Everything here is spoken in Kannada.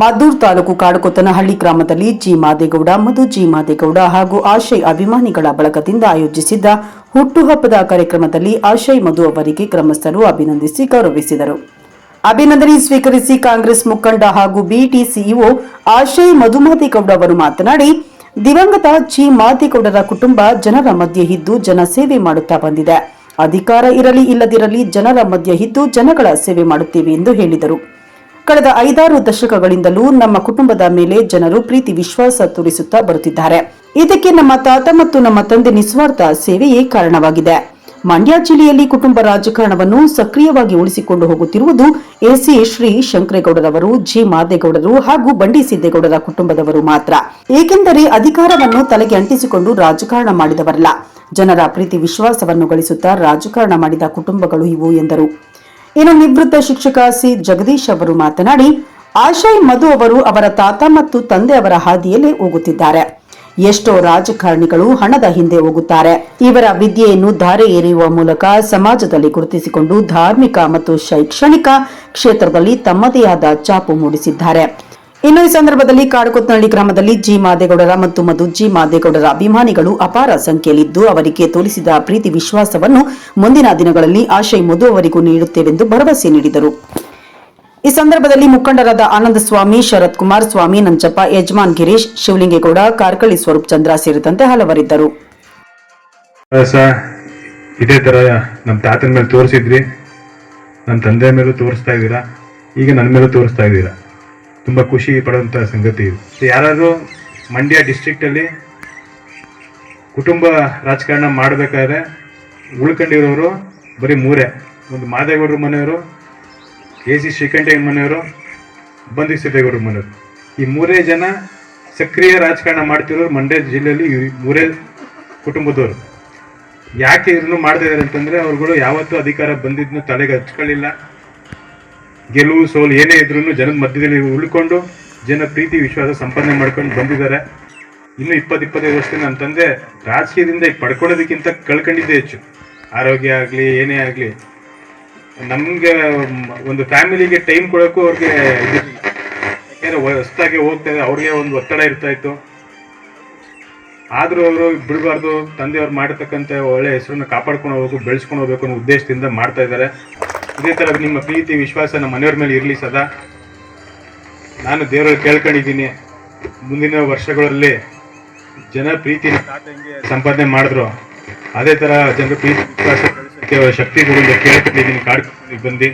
ಮದ್ದೂರು ತಾಲೂಕು ಕಾಡುಕೊತ್ತನಹಳ್ಳಿ ಗ್ರಾಮದಲ್ಲಿ ಜಿ ಮಾದೇಗೌಡ ಮಧು ಜಿ ಮಾದೇಗೌಡ ಹಾಗೂ ಆಶಯ್ ಅಭಿಮಾನಿಗಳ ಬಳಗದಿಂದ ಆಯೋಜಿಸಿದ್ದ ಹುಟ್ಟುಹಬ್ಬದ ಕಾರ್ಯಕ್ರಮದಲ್ಲಿ ಆಶಯ್ ಮಧು ಅವರಿಗೆ ಗ್ರಾಮಸ್ಥರು ಅಭಿನಂದಿಸಿ ಗೌರವಿಸಿದರು. ಅಭಿನಂದನೆ ಸ್ವೀಕರಿಸಿ ಕಾಂಗ್ರೆಸ್ ಮುಖಂಡ ಹಾಗೂ ಬಿಟಿ ಸಿಇಒ ಆಶಯ್ ಮಧು ಮಾದೇಗೌಡ ಅವರು ಮಾತನಾಡಿ, ದಿವಂಗತ ಜಿ ಮಾದೇಗೌಡರ ಕುಟುಂಬ ಜನರ ಮಧ್ಯೆ ಇದ್ದು ಜನಸೇವೆ ಮಾಡುತ್ತಾ ಬಂದಿದೆ. ಅಧಿಕಾರ ಇರಲಿ ಇಲ್ಲದಿರಲಿ ಜನರ ಮಧ್ಯೆ ಇದ್ದು ಜನಗಳ ಸೇವೆ ಮಾಡುತ್ತೇವೆ ಎಂದು ಹೇಳಿದರು. ಕಳೆದ 5-6 ದಶಕಗಳಿಂದಲೂ ನಮ್ಮ ಕುಟುಂಬದ ಮೇಲೆ ಜನರು ಪ್ರೀತಿ ವಿಶ್ವಾಸ ತೋರಿಸುತ್ತಾ ಬರುತ್ತಿದ್ದಾರೆ. ಇದಕ್ಕೆ ನಮ್ಮ ತಾತ ಮತ್ತು ನಮ್ಮ ತಂದೆ ನಿಸ್ವಾರ್ಥ ಸೇವೆಯೇ ಕಾರಣವಾಗಿದೆ. ಮಂಡ್ಯ ಜಿಲ್ಲೆಯಲ್ಲಿ ಕುಟುಂಬ ರಾಜಕಾರಣವನ್ನು ಸಕ್ರಿಯವಾಗಿ ಉಳಿಸಿಕೊಂಡು ಹೋಗುತ್ತಿರುವುದು ಎಸಿ ಶ್ರೀ ಶಂಕರೇಗೌಡರವರು, ಜಿ ಮಾದೇಗೌಡರು ಹಾಗೂ ಬಂಡಿ ಸಿದ್ದೇಗೌಡರ ಕುಟುಂಬದವರು ಮಾತ್ರ. ಏಕೆಂದರೆ ಅಧಿಕಾರವನ್ನು ತಲೆಗೆ ಅಂಟಿಸಿಕೊಂಡು ರಾಜಕಾರಣ ಮಾಡಿದವರಲ್ಲ, ಜನರ ಪ್ರೀತಿ ವಿಶ್ವಾಸವನ್ನು ಗಳಿಸುತ್ತಾ ರಾಜಕಾರಣ ಮಾಡಿದ ಕುಟುಂಬಗಳು ಇವು ಎಂದರು. ಇನ್ನು ನಿವೃತ್ತ ಶಿಕ್ಷಕ ಸಿ ಜಗದೀಶ್ ಅವರು ಮಾತನಾಡಿ, ಆಶಯ್ ಮಧು ಅವರು ಅವರ ತಾತ ಮತ್ತು ತಂದೆ ಅವರ ಹಾದಿಯಲ್ಲೇ ಹೋಗುತ್ತಿದ್ದಾರೆ. ಎಷ್ಟೋ ರಾಜಕಾರಣಿಗಳು ಹಣದ ಹಿಂದೆ ಹೋಗುತ್ತಾರೆ. ಇವರ ವಿದ್ಯೆಯನ್ನು ಧಾರೆ ಎರೆಯುವ ಮೂಲಕ ಸಮಾಜದಲ್ಲಿ ಗುರುತಿಸಿಕೊಂಡು ಧಾರ್ಮಿಕ ಮತ್ತು ಶೈಕ್ಷಣಿಕ ಕ್ಷೇತ್ರದಲ್ಲಿ ತಮ್ಮದೇ ಆದ ಛಾಪು ಮೂಡಿಸಿದ್ದಾರೆ. ಇನ್ನು ಈ ಸಂದರ್ಭದಲ್ಲಿ ಕಾಡುಕೊತ್ತನಹಳ್ಳಿ ಗ್ರಾಮದಲ್ಲಿ ಜಿ ಮಾದೇಗೌಡರ ಮತ್ತು ಮಧು ಜಿ ಮಾದೇಗೌಡರ ಅಭಿಮಾನಿಗಳು ಅಪಾರ ಸಂಖ್ಯೆಯಲ್ಲಿದ್ದು ಅವರಿಗೆ ತೋರಿಸಿದ ಪ್ರೀತಿ ವಿಶ್ವಾಸವನ್ನು ಮುಂದಿನ ದಿನಗಳಲ್ಲಿ ಆಶಯ್ ಮಧು ಅವರಿಗೂ ನೀಡುತ್ತೇವೆಂದು ಭರವಸೆ ನೀಡಿದರು. ಈ ಸಂದರ್ಭದಲ್ಲಿ ಮುಖಂಡರಾದ ಆನಂದ ಸ್ವಾಮಿ, ಶರತ್ ಕುಮಾರ್, ಸ್ವಾಮಿ ನಂಜಪ್ಪ, ಯಜಮಾನ್ ಗಿರೀಶ್, ಶಿವಲಿಂಗೇಗೌಡ, ಕಾರ್ಕಳಿ ಸ್ವರೂಪ್ ಚಂದ್ರ ಸೇರಿದಂತೆ ಹಲವರಿದ್ದರು. ಇದೇ ತರ ನಮ್ಮ ತಾತನ ಮೇಲೆ ತೋರಿಸಿದ್ರಿ, ನಮ್ಮ ತಂದೆ ಮೇಲೂ ತೋರಿಸ್ತಾ ಇದ್ದೀರಾ, ಈಗ ನನ್ನ ಮೇಲೂ ತೋರಿಸ್ತಾ ಇದ್ದೀರಾ. ತುಂಬ ಖುಷಿ ಪಡುವಂಥ ಸಂಗತಿ ಇದು. ಯಾರಾದರೂ ಮಂಡ್ಯ ಡಿಸ್ಟ್ರಿಕ್ಟಲ್ಲಿ ಕುಟುಂಬ ರಾಜಕಾರಣ ಮಾಡಬೇಕಾದ್ರೆ ಉಳ್ಕೊಂಡಿರೋರು ಬರೀ 3: ಒಂದು ಮಾದೇಗೌಡರ ಮನೆಯವರು, ಎಸಿ ಶ್ರೀಕಂಠಯ್ಯನ ಮನೆಯವರು, ಬಂಡಿ ಸಿದ್ದೇಗೌಡರ ಮನೆಯವರು. ಈ 3 ಜನ ಸಕ್ರಿಯ ರಾಜಕಾರಣ ಮಾಡ್ತಿರೋರು ಮಂಡ್ಯ ಜಿಲ್ಲೆಯಲ್ಲಿ 3 ಕುಟುಂಬದವರು. ಯಾಕೆ ಇದನ್ನು ಮಾಡ್ತಾ ಇದ್ದಾರೆ ಅಂತಂದರೆ, ಅವ್ರುಗಳು ಯಾವತ್ತೂ ಅಧಿಕಾರ ಬಂದಿದ್ದನ್ನು ತಲೆಗೆ ಹಚ್ಕೊಳ್ಳಿಲ್ಲ. ಗೆಲುವು ಸೋಲು ಏನೇ ಇದ್ರೂ ಜನದ ಮಧ್ಯದಲ್ಲಿ ಉಳ್ಕೊಂಡು ಜನ ಪ್ರೀತಿ ವಿಶ್ವಾಸ ಸಂಪಾದನೆ ಮಾಡ್ಕೊಂಡು ಬಂದಿದ್ದಾರೆ. ಇನ್ನು 20-25 ವರ್ಷದಿಂದ ನನ್ನ ತಂದೆ ರಾಜಕೀಯದಿಂದ ಪಡ್ಕೊಳ್ಳೋದಕ್ಕಿಂತ ಕಳ್ಕೊಂಡಿದ್ದೇ ಹೆಚ್ಚು. ಆರೋಗ್ಯ ಆಗಲಿ ಏನೇ ಆಗಲಿ, ನಮಗೆ ಒಂದು ಫ್ಯಾಮಿಲಿಗೆ ಟೈಮ್ ಕೊಡೋಕ್ಕೂ ಅವ್ರಿಗೆ ಯಾಕೆಂದರೆ ಹೊಸ್ದಾಗಿ ಹೋಗ್ತಾ ಇದೆ, ಅವ್ರಿಗೆ ಒಂದು ಒತ್ತಡ ಇರ್ತಾ ಇತ್ತು. ಆದರೂ ಅವರು ಬಿಡಬಾರ್ದು, ತಂದೆಯವ್ರು ಮಾಡಿರ್ತಕ್ಕಂಥ ಒಳ್ಳೆ ಹೆಸರನ್ನು ಕಾಪಾಡ್ಕೊಂಡು ಹೋಗ್ಬೇಕು, ಬೆಳೆಸ್ಕೊಂಡು ಹೋಗ್ಬೇಕು ಅನ್ನೋ ಉದ್ದೇಶದಿಂದ ಮಾಡ್ತಾ ಇದ್ದಾರೆ. ಇದೇ ಥರ ನಿಮ್ಮ ಪ್ರೀತಿ ವಿಶ್ವಾಸ ನಮ್ಮ ಮನೆಯವ್ರ ಮೇಲೆ ಇರಲಿ ಸದಾ. ನಾನು ದೇವರಲ್ಲಿ ಕೇಳ್ಕೊಂಡಿದ್ದೀನಿ, ಮುಂದಿನ ವರ್ಷಗಳಲ್ಲಿ ಜನ ಪ್ರೀತಿ ಸಂಪಾದನೆ ಮಾಡಿದ್ರು ಅದೇ ಥರ ಜನರ ಪ್ರೀತಿ ವಿಶ್ವಾಸ ಶಕ್ತಿ ಕೊಡೋದು ಕೇಳ್ಕೊಂಡಿದ್ದೀನಿ. ಕಾಡ್ಕೊಂಡು ಬಂದು